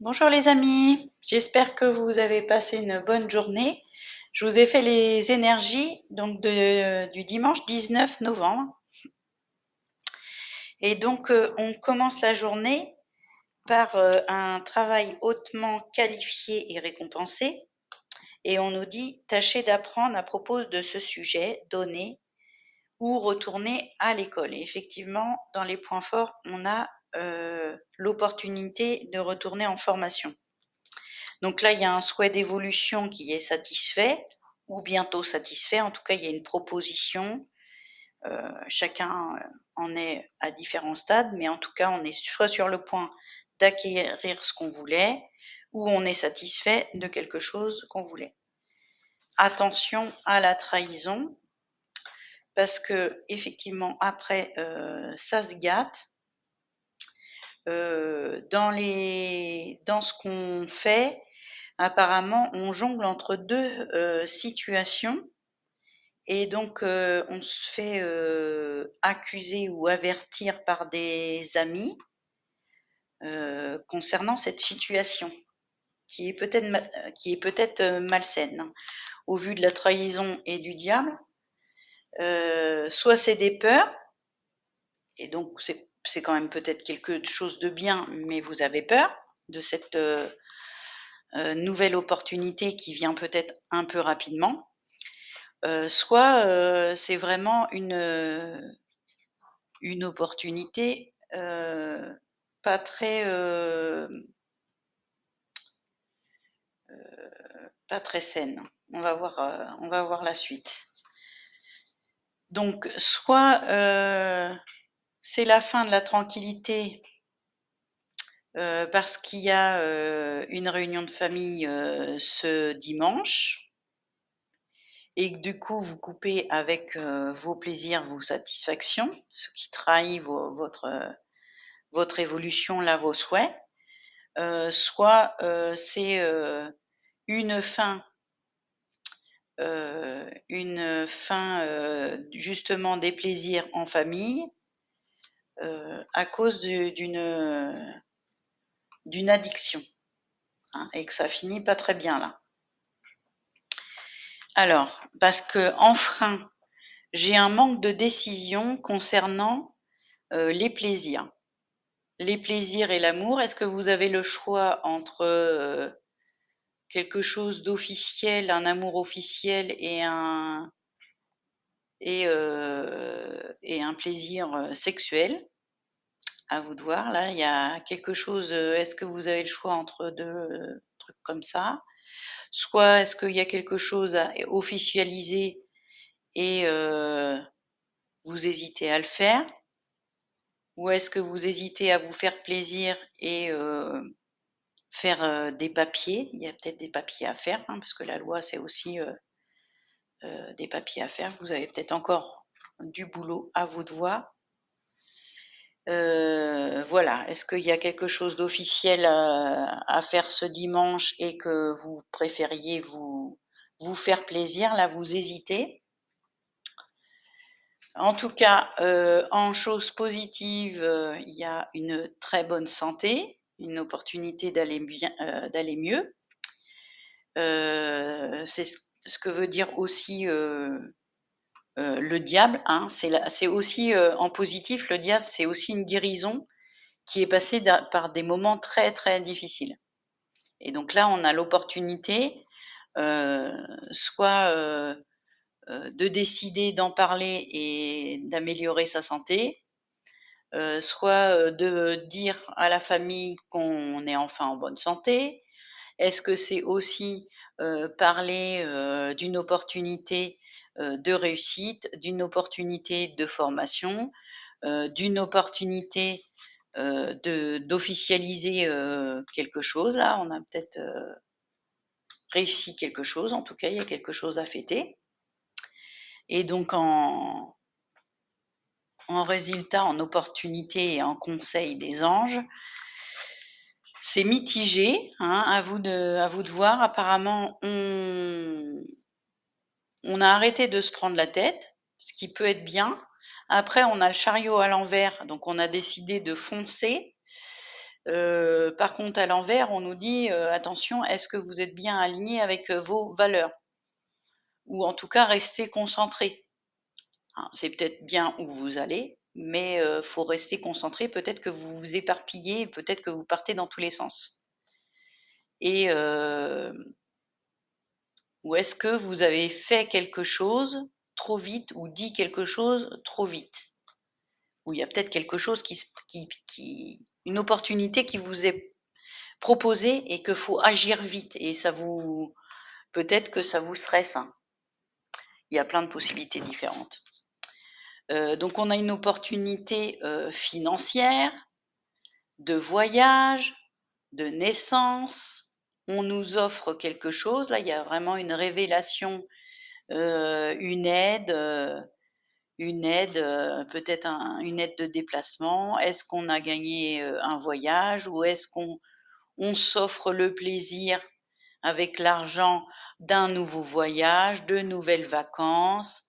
Bonjour les amis, j'espère que vous avez passé une bonne journée. Je vous ai fait les énergies du dimanche 19 novembre. Et donc on commence la journée par un travail hautement qualifié et récompensé. Et on nous dit tâchez d'apprendre à propos de ce sujet donné ou retourner à l'école. Et effectivement, dans les points forts, on a l'opportunité de retourner en formation. Donc là, il y a un souhait d'évolution qui est satisfait ou bientôt satisfait. En tout cas, il y a une proposition. Chacun en est à différents stades, mais en tout cas, on est soit sur le point d'acquérir ce qu'on voulait ou on est satisfait de quelque chose qu'on voulait. Attention à la trahison, parce que effectivement, après, ça se gâte. Dans ce qu'on fait, apparemment, on jongle entre deux situations et donc on se fait accuser ou avertir par des amis concernant cette situation qui est peut-être malsaine, hein. Au vu de la trahison et du diable, soit c'est des peurs, et donc c'est quand même peut-être quelque chose de bien, mais vous avez peur de cette nouvelle opportunité qui vient peut-être un peu rapidement. Soit c'est vraiment une opportunité pas très, pas très saine. On va voir la suite. Donc, soit c'est la fin de la tranquillité parce qu'il y a une réunion de famille ce dimanche et que du coup vous coupez avec vos plaisirs, vos satisfactions, ce qui trahit votre évolution, là, vos souhaits. Soit c'est une fin, justement des plaisirs en famille à cause d'une addiction, hein, et que ça finit pas très bien là. Alors, parce que en frein, j'ai un manque de décision concernant les plaisirs. Les plaisirs et l'amour, est-ce que vous avez le choix entre quelque chose d'officiel, un amour officiel et un plaisir sexuel? À vous de voir. Là, il y a quelque chose. Est-ce que vous avez le choix entre deux trucs comme ça? Soit est-ce qu'il y a quelque chose à officialiser et vous hésitez à le faire? Ou est-ce que vous hésitez à vous faire plaisir et faire des papiers? Il y a peut-être des papiers à faire, hein, parce que la loi, c'est aussi des papiers à faire. Vous avez peut-être encore du boulot, à vous de voir. Voilà, est-ce qu'il y a quelque chose d'officiel à faire ce dimanche et que vous préfériez vous faire plaisir? Là, vous hésitez. En tout cas, en choses positives, il y a une très bonne santé, une opportunité d'aller bien, d'aller mieux. C'est ce que veut dire aussi le diable, hein. C'est aussi en positif, le diable, c'est aussi une guérison qui est passée par des moments très très difficiles. Et donc là, on a l'opportunité soit de décider d'en parler et d'améliorer sa santé, soit de dire à la famille qu'on est enfin en bonne santé. Est-ce que c'est aussi parler d'une opportunité de réussite, d'une opportunité de formation, d'une opportunité d'officialiser quelque chose? Là, on a peut-être réussi quelque chose, en tout cas, il y a quelque chose à fêter. Et donc, en résultat, en opportunité et en conseil des anges, c'est mitigé, hein, à vous de voir. Apparemment, on a arrêté de se prendre la tête, ce qui peut être bien. Après, on a le chariot à l'envers, donc on a décidé de foncer. Par contre, à l'envers, on nous dit, attention, est-ce que vous êtes bien aligné avec vos valeurs? Ou en tout cas, restez concentré. Hein, c'est peut-être bien où vous allez, mais faut rester concentré. Peut-être que vous vous éparpillez, peut-être que vous partez dans tous les sens. Et ou est-ce que vous avez fait quelque chose trop vite ou dit quelque chose trop vite? Ou il y a peut-être quelque chose qui une opportunité qui vous est proposée et que faut agir vite et ça vous peut-être que ça vous stresse, hein. Il y a plein de possibilités différentes. Donc on a une opportunité, financière, de voyage, de naissance. On nous offre quelque chose. Là, il y a vraiment une révélation, une aide, peut-être une aide de déplacement. Est-ce qu'on a gagné, un voyage ou est-ce qu'on s'offre le plaisir avec l'argent d'un nouveau voyage, de nouvelles vacances?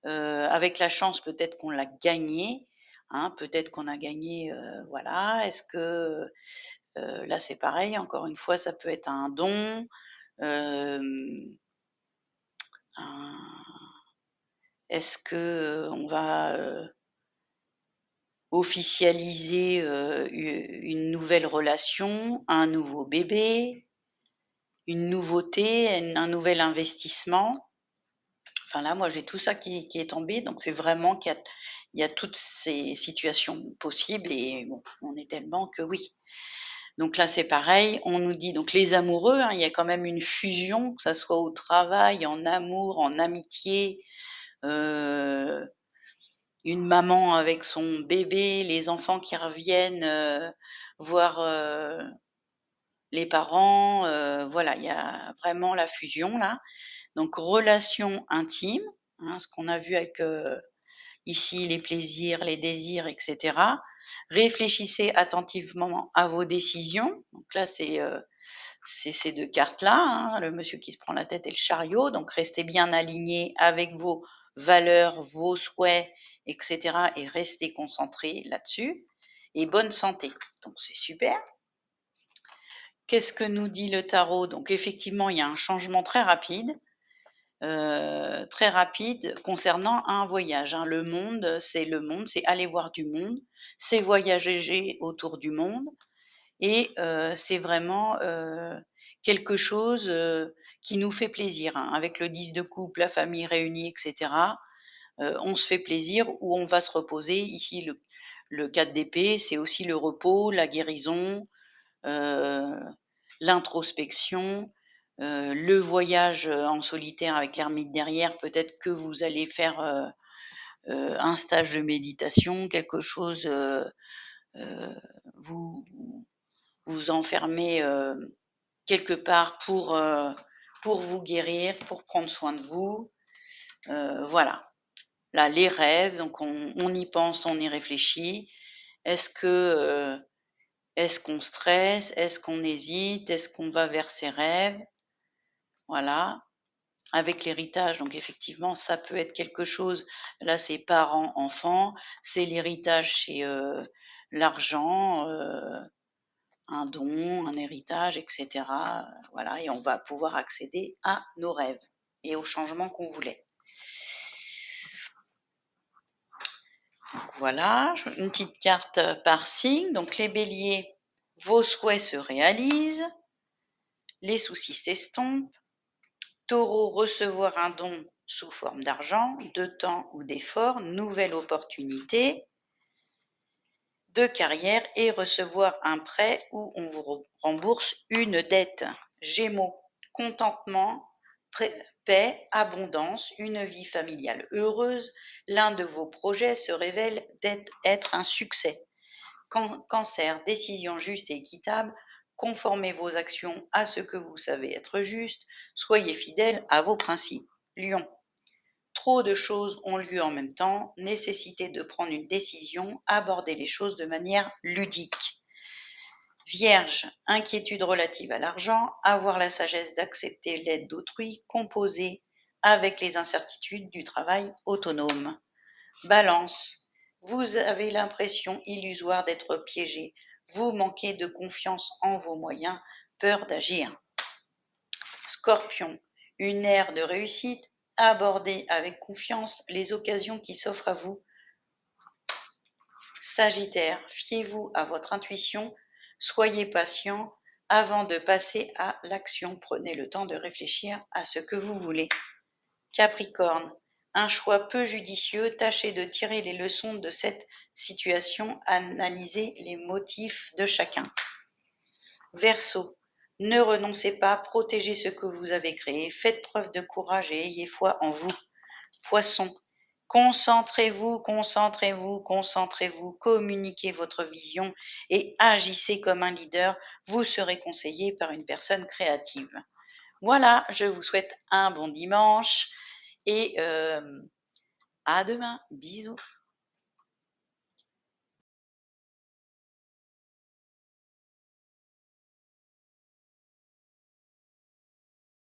Avec la chance, peut-être qu'on l'a gagné, hein, peut-être qu'on a gagné, voilà. Est-ce que, là, c'est pareil, encore une fois, ça peut être un don, hem, un est-ce que, on va, officialiser, une nouvelle relation, un nouveau bébé, une nouveauté, un nouvel investissement? Enfin là, moi, j'ai tout ça qui est tombé, donc c'est vraiment qu'il y a toutes ces situations possibles et bon, on est tellement que oui. Donc là, c'est pareil, on nous dit donc les amoureux, hein, il y a quand même une fusion, que ça soit au travail, en amour, en amitié, heu, une maman avec son bébé, les enfants qui reviennent, voir, les parents, voilà, il y a vraiment la fusion là. Donc relation intime, hein, ce qu'on a vu avec, ici les plaisirs, les désirs et cetera. Réfléchissez attentivement à vos décisions. Donc là, c'est ces 2 cartes-là, hein, le monsieur qui se prend la tête et le chariot. Donc restez bien alignés avec vos valeurs, vos souhaits et cetera et restez concentrés là-dessus et bonne santé. Donc c'est super. Qu'est-ce que nous dit le tarot? Donc effectivement, il y a un changement très rapide concernant un voyage, hein. Le monde, c'est aller voir du monde, c'est voyager autour du monde et c'est vraiment, quelque chose, qui nous fait plaisir, hein. Avec le 10 de coupe, la famille réunie et cetera, on se fait plaisir ou on va se reposer. Ici, le 4 d'épée, c'est aussi le repos, la guérison, heu, l'introspection, le voyage, en solitaire avec l'ermite derrière, peut-être que vous allez faire, un stage de méditation, quelque chose, heu, vous vous enfermez, quelque part pour vous guérir, pour prendre soin de vous, voilà. Là, les rêves, donc on y pense, on y réfléchit. Est-ce que, est-ce qu'on stresse? Est-ce qu'on hésite? Est-ce qu'on va vers ses rêves? Voilà. Avec l'héritage, donc effectivement, ça peut être quelque chose là, c'est parents, enfants, c'est l'héritage, c'est, l'argent, un don, un héritage et cetera, voilà et on va pouvoir accéder à nos rêves et aux changements qu'on voulait. Donc voilà, une petite carte, par signe, donc les béliers, vos souhaits se réalisent, les soucis s'estompent. Taureau, recevoir un don sous forme d'argent, de temps ou d'effort, nouvelle opportunité de carrière et recevoir un prêt où on vous rembourse une dette. Gémeaux, contentement, paix, abondance, une vie familiale heureuse. L'un de vos projets se révèle être un succès. Cancer, décision juste et équitable. Conformez vos actions à ce que vous savez être juste. Soyez fidèle à vos principes. Lion, trop de choses ont lieu en même temps. Nécessité de prendre une décision. Aborder les choses de manière ludique. Vierge, inquiétude relative à l'argent. Avoir la sagesse d'accepter l'aide d'autrui. Composer avec les incertitudes du travail autonome. Balance, vous avez l'impression illusoire d'être piégé. vous manquez de confiance en vos moyens, peur d'agir. Scorpion, une ère de réussite, abordez avec confiance les occasions qui s'offrent à vous. Sagittaire, fiez-vous à votre intuition, soyez patient avant de passer à l'action. Prenez le temps de réfléchir à ce que vous voulez. Capricorne, un choix peu judicieux, tâchez de tirer les leçons de cette situation, analysez les motifs de chacun. Verseau, ne renoncez pas, protégez ce que vous avez créé, faites preuve de courage et ayez foi en vous. Poisson, concentrez-vous, concentrez-vous, concentrez-vous, communiquez votre vision et agissez comme un leader, vous serez conseillé par une personne créative. Voilà, je vous souhaite un bon dimanche et à demain. Bisous.